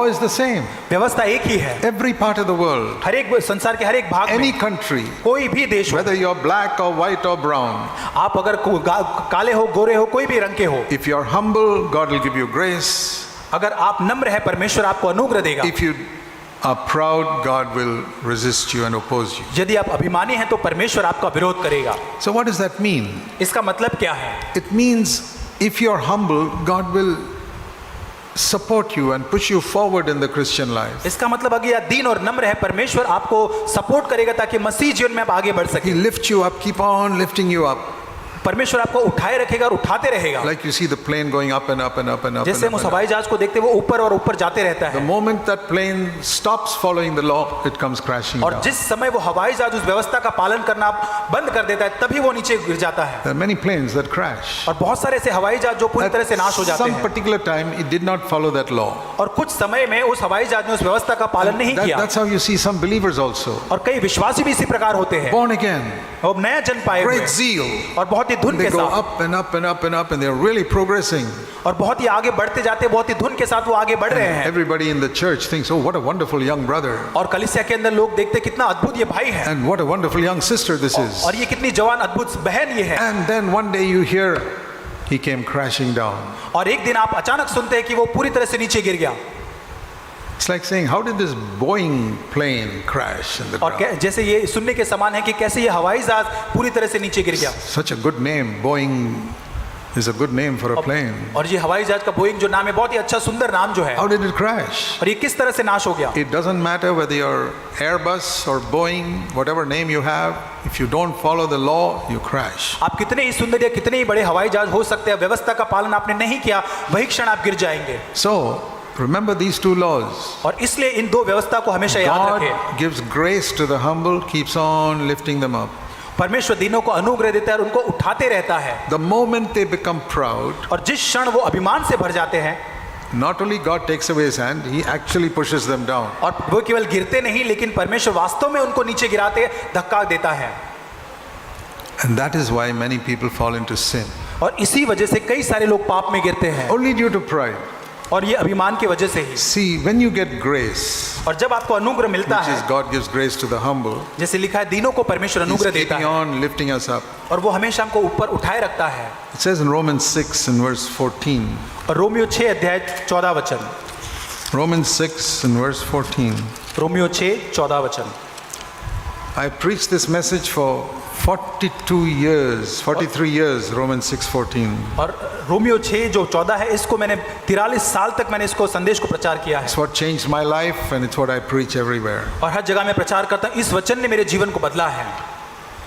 law is the same. व्यवस्था एक ही है। Every part of the world, हर एक संसार के हर एक भाग any में, country, कोई भी देश हो, whether you're black or white or brown, आप अगर काले हो, गोरे हो, कोई भी रंग के हो, if you're humble, God will give you grace. अगर आप नम्र है, परमेश्वर आपको अनुग्रह देगा। If you are proud, God will resist you and oppose you. यदि आप अभिमानी हैं तो परमेश्वर आपका विरोध करेगा। So what does that mean? इसका मतलब क्या है? It means if you're humble, God will support you and push you forward in the Christian life. इसका मतलब अगर आप दीन और नम्र है, परमेश्वर आपको सपोर्ट करेगा ताकि मसीह जीवन में आप आगे बढ़ सके। He lifts you up, keep on lifting you up. परमेश्वर आपको उठाए रखेगा और उठाते रहेगा। Like you see the plane going up and up and up and up. जैसे हम उस हवाई जहाज को देखते हैं, वो ऊपर और ऊपर जाते रहता The है, moment that plane stops following the law, it comes crashing और down. जिस समय वो हवाई जहाज उस व्यवस्था का पालन करना बंद कर देता है, तभी वो नीचे गिर जाता है। There are many planes that crash. और बहुत सारे ऐसे हवाई जहाज जो पूरी तरह से नाश हो At जाते some हैं, particular time, it did not follow that law. और कुछ समय में उस हवाई जहाज ने उस व्यवस्था का पालन नहीं किया। That's how you see some believers also. और कई विश्वासी भी इसी प्रकार होते हैं, Born again, वो नया जन्म पाए हुए great zeal. और बहुत ही धुन They के go साथ, up and up and up and up and they're really progressing. और बहुत ही आगे बढ़ते जाते, बहुत ही धुन के साथ वो आगे बढ़ रहे हैं। Everybody in the church thinks, oh, what a wonderful young brother. और कलीसिया के अंदर लोग देखते कितना अद्भुत ये भाई है, And what a wonderful young sister this is. और ये कितनी जवान अद्भुत बहन ये है। And then one day you hear, he came crashing down. और एक दिन आप अचानक सुनते हैं कि वो पूरी तरह से नीचे गिर गया। It's like saying, how did this Boeing plane crash in the और ground? जैसे ये सुनने के समान है कि कैसे ये हवाई जहाज पूरी तरह से नीचे गिर गया। Such a good name. Boeing is a good name for a plane. और ये हवाई जहाज का बोइंग जो नाम है, बहुत ही अच्छा सुंदर नाम जो है, How did it crash? और ये किस तरह से नाश हो गया। It doesn't matter whether you're Airbus or Boeing, whatever name you have, if you don't follow the law, you crash. आप कितने ही सुंदर या कितने ही बड़े हवाई जहाज हो सकते हैं, व्यवस्था का पालन आपने नहीं किया, वही क्षण आप गिर जाएंगे। So, remember these two laws. और इसलिए इन दो व्यवस्था को हमेशा याद रखें। God gives grace to the humble, keeps on lifting them up. परमेश्वर दीनों को अनुग्रह देता है और उनको उठाते रहता है। The moment they become proud, और जिस क्षण वो अभिमान से भर जाते हैं, not only God takes away his hand, he actually pushes them down. और वो केवल गिरते नहीं, लेकिन परमेश्वर वास्तव में उनको नीचे गिराते, धक्का देता है। And that is why many people fall into sin. और इसी वजह से कई सारे लोग पाप में गिरते हैं, Only due to pride. और ये अभिमान की वजह से ही। See, when you get grace, और जब आपको अनुग्रह मिलता which है, is God gives grace to the humble, जैसे लिखा है, दीनों को परमेश्वर he's अनुग्रह देता keeping है on lifting us up. और वो हमेशा हमको ऊपर उठाए रखता है। It says in Romans 6 in verse 14. और रोमियो 6 अध्याय 14 वचन, Romans 6 in verse 14. रोमियो 6 14 वचन। I preached this message for 43 years, Romans 6:14. और रोमियो 6 जो 14 है, इसको मैंने 43 साल तक मैंने इसको संदेश को प्रचार किया है, It's what changed my life and it's what I preach everywhere. और हर जगह मैं प्रचार करता हूँ। इस वचन ने मेरे जीवन को बदला है।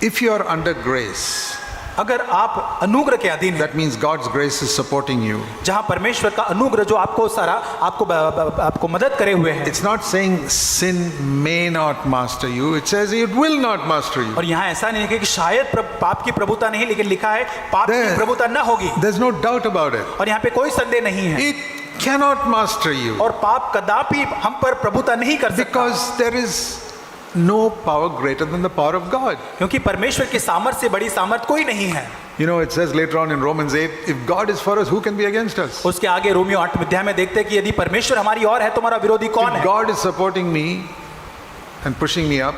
If you are under grace, अगर आप अनुग्रह के अधीन हैं, that means God's grace is supporting you. जहां परमेश्वर का अनुग्रह जो आपको सारा आपको मदद करे हुए हैं, It's not saying sin may not master you, it says it will not master you. और यहाँ ऐसा नहीं है कि शायद पाप की प्रभुता नहीं, लेकिन लिखा है पाप की प्रभुता न होगी, There's no doubt about it. और यहाँ पे कोई संदेह नहीं है। It cannot master you और पाप कदापि हम पर प्रभुता नहीं कर सकता, because there is no power greater than the power of God. क्योंकि परमेश्वर की सामर्थ से बड़ी सामर्थ कोई नहीं है। You know, it says later on in Romans 8, if God is for us, who can be against us? उसके आगे रोमियो 8 अध्याय में देखते हैं कि यदि परमेश्वर हमारी ओर है तो हमारा विरोधी कौन If है। God is supporting me and pushing me up,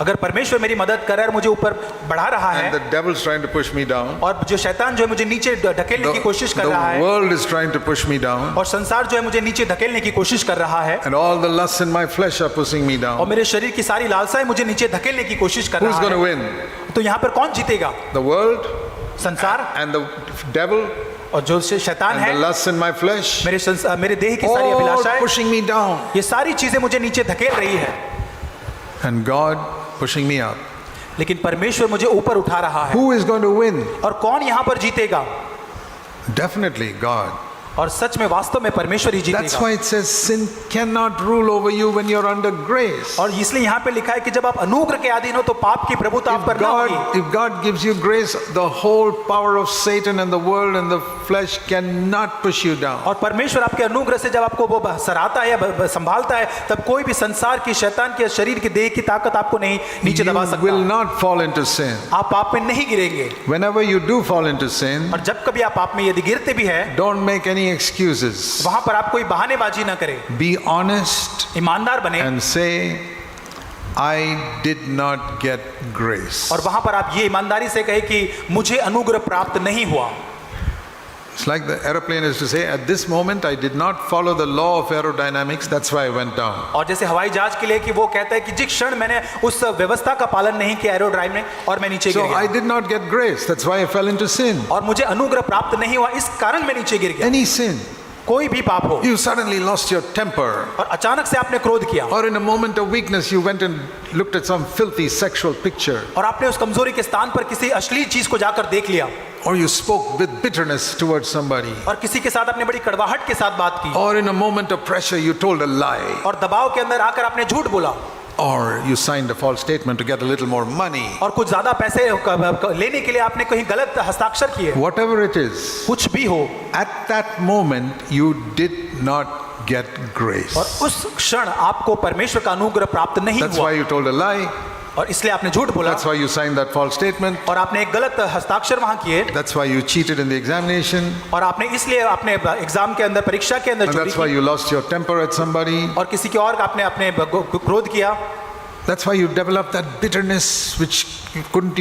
अगर परमेश्वर मेरी मदद कर रहा है और मुझे ऊपर बढ़ा रहा and the है, devil's trying to push me down, और जो शैतान जो है मुझे नीचे ढकेलने की कोशिश कर रहा the है, world is trying to push me down, और संसार जो है मुझे नीचे धकेलने की कोशिश कर रहा है, and all the lusts in my flesh are pushing me और down, मेरे शरीर की सारी लालसाएं मुझे नीचे धकेलने की कोशिश कर who's रहा going to है, win? तो यहाँ पर कौन जीतेगा? The world संसार and the devil और जो शैतान and the है, lusts in my flesh, मेरे देह की सारी all अभिलाषाएं, pushing me down, ये सारी चीजें मुझे नीचे धकेल रही है, and God pushing me up. लेकिन परमेश्वर मुझे ऊपर उठा रहा है। Who is going to win? और कौन यहाँ पर जीतेगा? Definitely God. और सच में वास्तव में परमेश्वर ही That's जीतेगा। why it says sin cannot rule over you when you're under grace. और इसलिए यहाँ पे लिखा है कि जब आप अनुग्रह के अधीन हो तो पाप की प्रभुता आप पर न होगी। If God gives you grace, the whole power of Satan and the world and the flesh cannot push you down. और परमेश्वर आपके अनुग्रह से जब आपको वो सराहता है या संभालता है, तब कोई भी संसार की, शैतान की, शरीर की, देह की ताकत आपको नहीं नीचे दबा You will सकता। not fall into sin. आप पाप में नहीं गिरेंगे। Whenever you do fall into sin, और जब कभी आप पाप में यदि गिरते भी हैं, don't make any any excuses. वहां पर आप कोई बहानेबाजी ना करें, Be honest ईमानदार बने and say, I did not get grace. और वहां पर आप ये ईमानदारी से कहे कि मुझे अनुग्रह प्राप्त नहीं हुआ। It's like the aeroplane is to say, at this moment I did not follow the law of aerodynamics, that's why I went down. और जैसे हवाई जहाज के लिए कि वो कहता है कि जिस क्षण मैंने उस व्यवस्था का पालन नहीं किया एरोड्राइव में और मैं नीचे गिर So गया, I did not get grace, that's why I fell into sin. और मुझे अनुग्रह प्राप्त नहीं हुआ, इस कारण मैं नीचे गिर गया। Any sin. कोई भी पाप हो You suddenly lost your temper. और अचानक से आपने क्रोध किया Or in a moment of weakness you went and looked at some filthy sexual picture. और आपने उस कमजोरी के स्थान पर किसी अश्लील चीज को जाकर देख लिया Or you spoke with bitterness towards somebody. और किसी के साथ आपने बड़ी कड़वाहट के साथ बात की Or in a moment of pressure you told a lie. और दबाव के अंदर आकर आपने झूठ बोला Or you signed a false statement to get a little more money. और कुछ ज्यादा पैसे लेने के लिए आपने कहीं गलत हस्ताक्षर किए। Whatever it is, कुछ भी हो, at that moment you did not get grace. और उस क्षण आपको परमेश्वर का अनुग्रह प्राप्त नहीं That's हुआ why you told a lie. और इसलिए आपने झूठ बोला That's why you signed that false statement. और आपने एक गलत हस्ताक्षर वहां किए That's why you cheated in the examination. और आपने इसलिए अपने एग्जाम के अंदर परीक्षा के अंदर And चोरी that's why की you lost your temper at somebody. और किसी के और का आपने अपने क्रोध किया That's why you developed that bitterness which you couldn't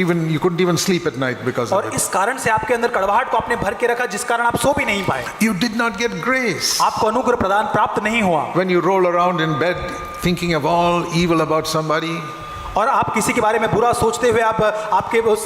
even sleep at night because of और it. इस कारण से आपके अंदर कड़वाहट को आपने भर के रखा जिस कारण आप सो भी नहीं पाए। You did not get grace. आपको अनुग्रह प्रदान प्राप्त नहीं हुआ When you roll around in bed thinking of all evil about somebody, और आप किसी के बारे में बुरा सोचते हुए आप आपके उस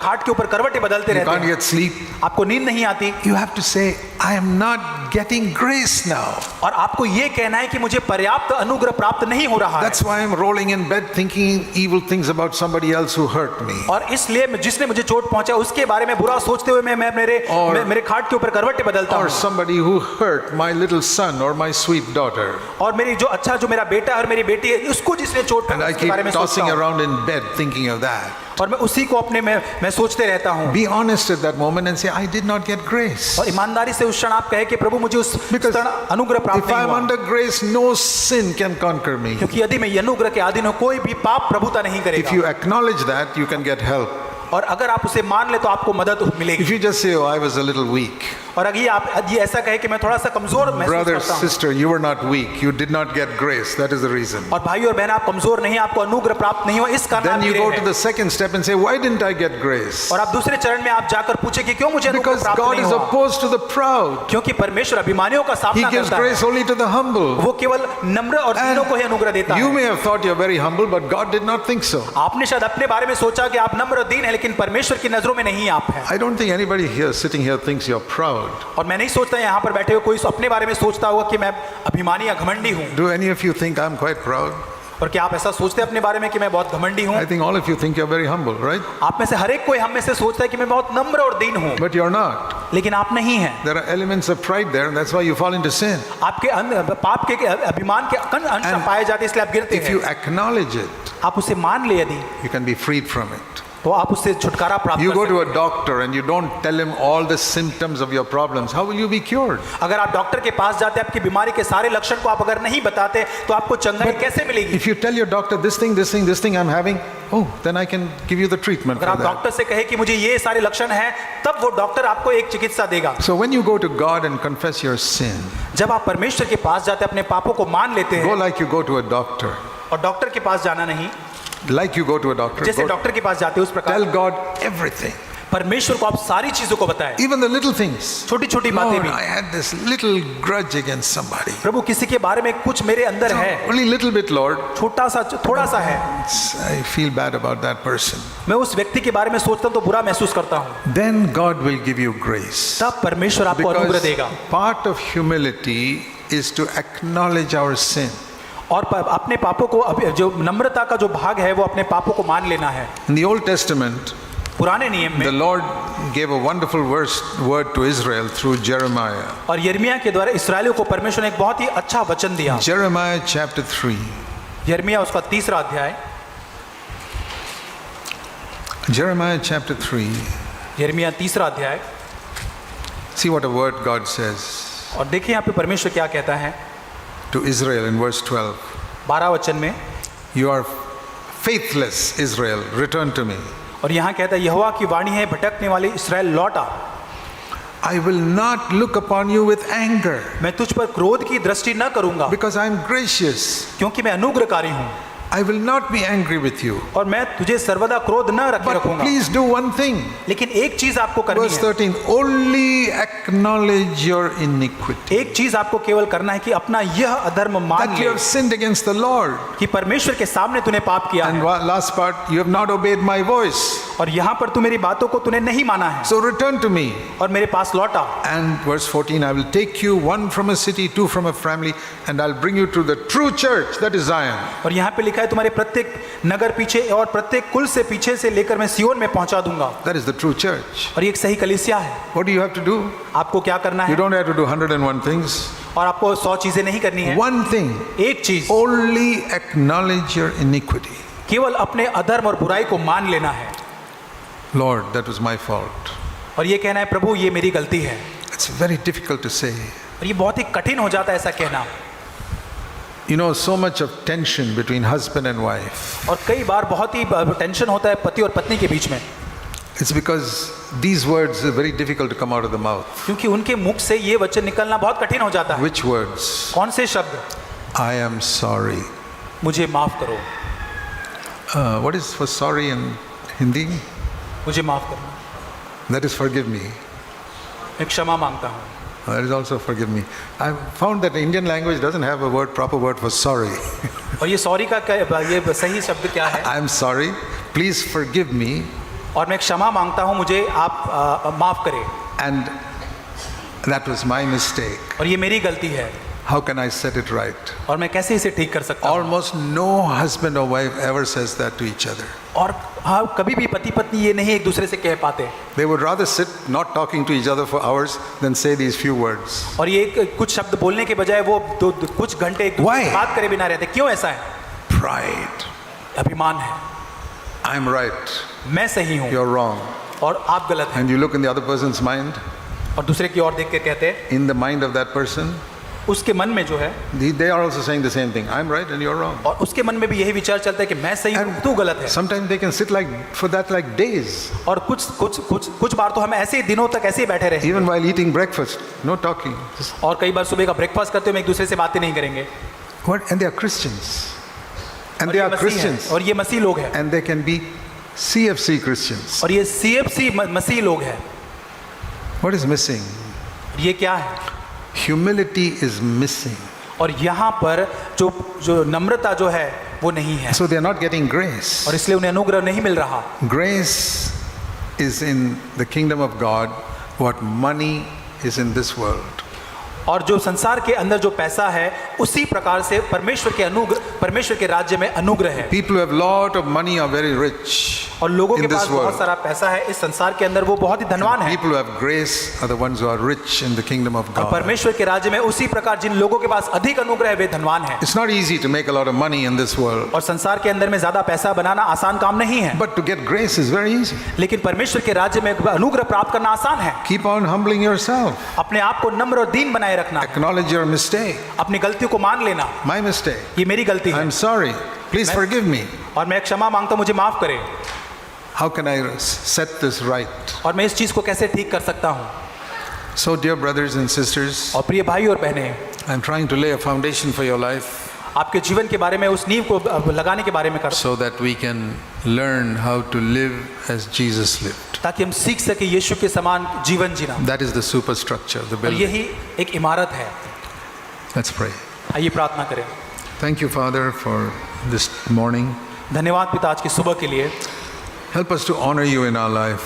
खाट के ऊपर करवटें बदलते you रहते can't हैं, get sleep. आपको नींद नहीं आती You have to say, I am not getting grace now. और आपको ये कहना है कि मुझे पर्याप्त अनुग्रह प्राप्त नहीं हो रहा है That's why I'm rolling in bed thinking evil things about somebody else who hurt me. और इसलिए जिसने मुझे चोट पहुंचा उसके बारे में बुरा सोचते हुए मैं मेरे खाट के ऊपर करवटें बदलता Or हूँ somebody who hurt my little son or my sweet daughter. और मेरी जो मेरा बेटा और मेरी बेटी है उसको जिसने चोट And I पहुंचा उसके keep बारे में सोचता tossing हूँ around in bed thinking of that. और मैं उसी को अपने में मैं सोचते रहता हूँ Be honest at that moment and say, I did not get grace. और ईमानदारी से उस क्षण आप कहे कि प्रभु मुझे उस Because क्षण अनुग्रह प्राप्त if नहीं I'm हुआ under grace, no sin can conquer me. क्योंकि यदि मैं ये अनुग्रह के अधीन हूँ कोई भी पाप प्रभुता नहीं If करेगा you acknowledge that, you can get help. और अगर आप उसे मान ले तो आपको मदद If मिलेगी you just say, oh, I was a little weak. और अगर आप ये ऐसा कहे कि मैं थोड़ा सा कमजोर महसूस Brother, करता हूँ sister, you were not weak. You did not get grace. That is the reason. और भाई और बहन आप कमजोर नहीं आपको अनुग्रह प्राप्त नहीं हुआ इस कारण आप Then you गिरे go to हैं। the second step and say, why didn't I get grace? और आप दूसरे चरण में आप जाकर पूछे कि क्यों मुझे अनुग्रह Because प्राप्त God नहीं is हुआ opposed to the proud. क्योंकि परमेश्वर अभिमानियों का He सामना gives करता है grace only to the humble. वो केवल नम्र और दीनों को ही अनुग्रह देता You है may have thought you're very humble, but God did not think so. आपने शायद अपने बारे में सोचा कि आप नम्र और दीन है लेकिन परमेश्वर की नजरों में नहीं आप हैं I don't think anybody here sitting here thinks you're proud. और मैं नहीं सोचता यहाँ पर बैठे हुए कोई अपने बारे में सोचता होगा कि मैं अभिमानी या घमंडी हूँ Do any of you think I'm quite proud? और क्या आप ऐसा सोचते हैं अपने बारे में कि मैं बहुत घमंडी हूँ I think all of you think you're very humble, right? आप में से हर एक कोई हम में से सोचता है कि मैं बहुत नम्र और दीन हूँ But you're not. लेकिन आप नहीं हैं There are elements of pride there, and that's why you fall into sin. आपके पाप के अभिमान के अंश And पाए जाते हैं इसलिए आप गिरते If you हैं acknowledge it, आप उसे मान ले यदि you can be freed from it. तो आप उससे छुटकारा प्राप्त You कर go सकते to हैं। a doctor and you don't tell him all the symptoms of your problems. How will you be cured? अगर आप डॉक्टर के पास जाते हैं आपकी बीमारी के सारे लक्षण को आप अगर नहीं बताते तो आपको चंगाई कैसे मिलेगी If you tell your doctor this thing I'm having, oh, then I can give you the treatment अगर for आप that. डॉक्टर से कहे कि मुझे ये सारे लक्षण हैं तब वो डॉक्टर आपको एक चिकित्सा देगा So when you go to God and confess your sin, जब आप परमेश्वर के पास जाते हैं अपने पापों को मान लेते go हैं like you go to a doctor. और डॉक्टर के पास जाना नहीं Like you go to a doctor. जैसे Go, डॉक्टर के पास जाते हैं उस प्रकार tell God everything. परमेश्वर को आप सारी चीजों को बताएं Even the little things. छोटी छोटी बातें Lord, भी I had this little grudge against somebody. प्रभु किसी के बारे में कुछ मेरे अंदर है Only little bit, Lord. छोटा सा थोड़ा सा है I feel bad about that person. मैं उस व्यक्ति के बारे में सोचता हूँ तो बुरा महसूस करता हूँ Then God will give you grace. तब परमेश्वर आपको अनुग्रह Because देगा part of humility is to acknowledge our sin. और अपने पापों को जो नम्रता का जो भाग है वो अपने पापों को मान लेना है In the Old Testament, पुराने नियम the में Lord gave a wonderful word to Israel through Jeremiah. और यिर्मयाह के द्वारा इस्राएलियों को परमेश्वर ने एक बहुत ही अच्छा वचन दिया Jeremiah chapter 3. यिर्मयाह उसका 3रा अध्याय Jeremiah chapter 3. यिर्मयाह 3रा अध्याय See what a word God says और देखिए यहाँ पे परमेश्वर क्या कहता है to Israel in verse 12. 12 वचन में You are faithless, Israel, return to me. और यहाँ कहता है यहोवा की वाणी है भटकने वाले इस्राएल लौट आ I will not look upon you with anger, मैं तुझ पर क्रोध की दृष्टि न करूंगा, because I am gracious. क्योंकि मैं अनुग्रहकारी हूँ, I will not be angry with you. और मैं तुझे सर्वदा क्रोध न रखे But रखूंगा। please do one thing. लेकिन एक चीज आपको करनी Verse है, 13, only acknowledge your iniquity. एक चीज आपको केवल करना है कि अपना यह अधर्म मान That you ले have sinned against the Lord. कि परमेश्वर के सामने तूने पाप किया And है, last part, you have not obeyed my voice. और यहाँ पर तू मेरी बातों को तूने नहीं माना है, So return to me. और मेरे पास लौटा। And verse 14, I will take you, one from a city, two from a family, and I'll bring you to the true church, that is Zion. और यहाँ पे लिखा है तुम्हारे प्रत्येक नगर पीछे और प्रत्येक कुल से पीछे से लेकर मैं सियोन में पहुंचा दूंगा। That is the true church. और ये एक सही कलीसिया है। What do you have to do? आपको क्या करना You है? don't have to do 101 things. और आपको 100 चीजें नहीं करनी है। One thing, एक चीज, only acknowledge your iniquity. केवल अपने अधर्म और बुराई को मान लेना है, Lord, that was my fault. और ये कहना है प्रभु ये मेरी गलती है। It's very difficult to say. और ये बहुत ही कठिन हो जाता है ऐसा कहना। You know, so much of tension between husband and wife. और कई बार बहुत ही टेंशन होता है पति और पत्नी के बीच में, It's because these words are very difficult to come out of the mouth. क्योंकि उनके मुख से ये वचन निकलना बहुत कठिन हो जाता है। Which words? कौन से शब्द? I am sorry. मुझे माफ करो। What is for sorry in Hindi? मुझे माफ करना, That is forgive me. मैं क्षमा मांगता हूँ। That is also forgive me. I've found that the Indian language doesn't have a word, proper word for sorry. और ये सॉरी का ये सही शब्द क्या है? I am sorry. Please forgive me. और मैं क्षमा मांगता हूँ, मुझे आप माफ करें, And that was my mistake. और ये मेरी गलती है, How can I set it right? और मैं कैसे इसे ठीक कर सकता हूँ? Almost no husband or wife ever says that to each other. और हाँ, कभी भी पति पत्नी ये नहीं एक दूसरे से कह पाते, They would rather sit not talking to each other for hours than say these few words. और ये कुछ शब्द बोलने के बजाय वो कुछ घंटे एक दूसरे Why? से बात करे बिना रहते। क्यों ऐसा है? Pride. अभिमान है, I'm right. मैं सही हूँ You're wrong. और आप गलत हैं। And you look in the other person's mind, और दूसरे की ओर देख के कहते हैं, in the mind of that person, उसके मन में जो है, they are also saying the same thing. I'm right and you're wrong. और उसके मन में भी यही विचार चलता है कि मैं सही हूँ, तू गलत है। Sometimes they can sit like for that like days, और कुछ बार तो हम ऐसे ही दिनों तक ऐसे ही बैठे रहे, even while eating breakfast, no talking. और कई बार सुबह का ब्रेकफास्ट करते हुए एक दूसरे से बातें नहीं करेंगे। What? And they are Christians. And और they ये are मसीह हैं, Christians. और ये मसीह लोग हैं, And they can be CFC Christians. और ये CFC मसीह लोग हैं। What is missing? ये क्या है? Humility is missing. और यहाँ पर जो नम्रता जो है वो नहीं है, So they are not getting grace. और इसलिए उन्हें अनुग्रह नहीं मिल रहा। Grace is in the kingdom of God what money is in this world. और जो संसार के अंदर जो पैसा है उसी प्रकार से परमेश्वर के राज्य में अनुग्रह है। People who have lot of money are very rich और लोगों के in पास this बहुत world. सारा पैसा है इस संसार के अंदर, वो बहुत ही धनवान है। People who have grace are the ones who are rich in the kingdom of और God. परमेश्वर के राज्य में उसी प्रकार जिन लोगों के पास अधिक अनुग्रह है वे धनवान है। It's not easy to make a lot of money in this world, और संसार के अंदर में ज्यादा पैसा बनाना आसान काम नहीं है, but to get grace is very easy. लेकिन परमेश्वर के राज्य में अनुग्रह प्राप्त करना आसान है। Keep on humbling yourself. अपने आप को नम्र और दीन बनाए रखना, Acknowledge your mistake. अपनी गलतियों को मान लेना, My mistake. ये मेरी गलती है I'm sorry. Please forgive me. और मैं क्षमा मांगता हूं, मुझे माफ करें। How can I set this right? और मैं इस चीज को कैसे ठीक कर सकता हूं? So, dear brothers and sisters, और प्रिय भाई और बहनें, I'm trying to lay a foundation for your life आपके जीवन के बारे में उस नींव को लगाने के बारे में कर, so that we can learn how to live as Jesus lived. ताकि हम सीख सके यीशु के समान जीवन जीना। That is the superstructure, the और building. यही एक इमारत है। Let's pray. आइए प्रार्थना करें। Thank you, Father, for this morning. धन्यवाद पिता आज की सुबह के लिए। Help us to honor you in our life.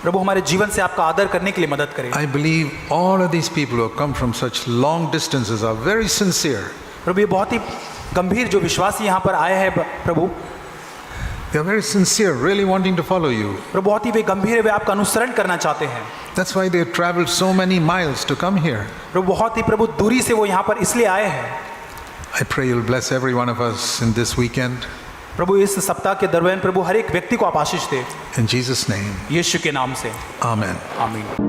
प्रभु हमारे जीवन से आपका आदर करने के लिए मदद करें। I believe all of these people who have come from such long distances are very sincere. प्रभु ये बहुत ही गंभीर जो विश्वासी यहाँ पर आए हैं प्रभु, They are very sincere, really wanting to follow you. प्रभु बहुत ही वे गंभीर है, वे आपका अनुसरण करना चाहते हैं। That's why they have traveled so many miles to come here. प्रभु बहुत ही प्रभु दूरी से वो यहाँ पर इसलिए आए हैं। I pray you'll bless every one of us in this weekend. प्रभु इस सप्ताह के दरमियान प्रभु हर एक व्यक्ति को आप आशीष दे, In Jesus' name, यीशु के नाम से, Amen. आमीन।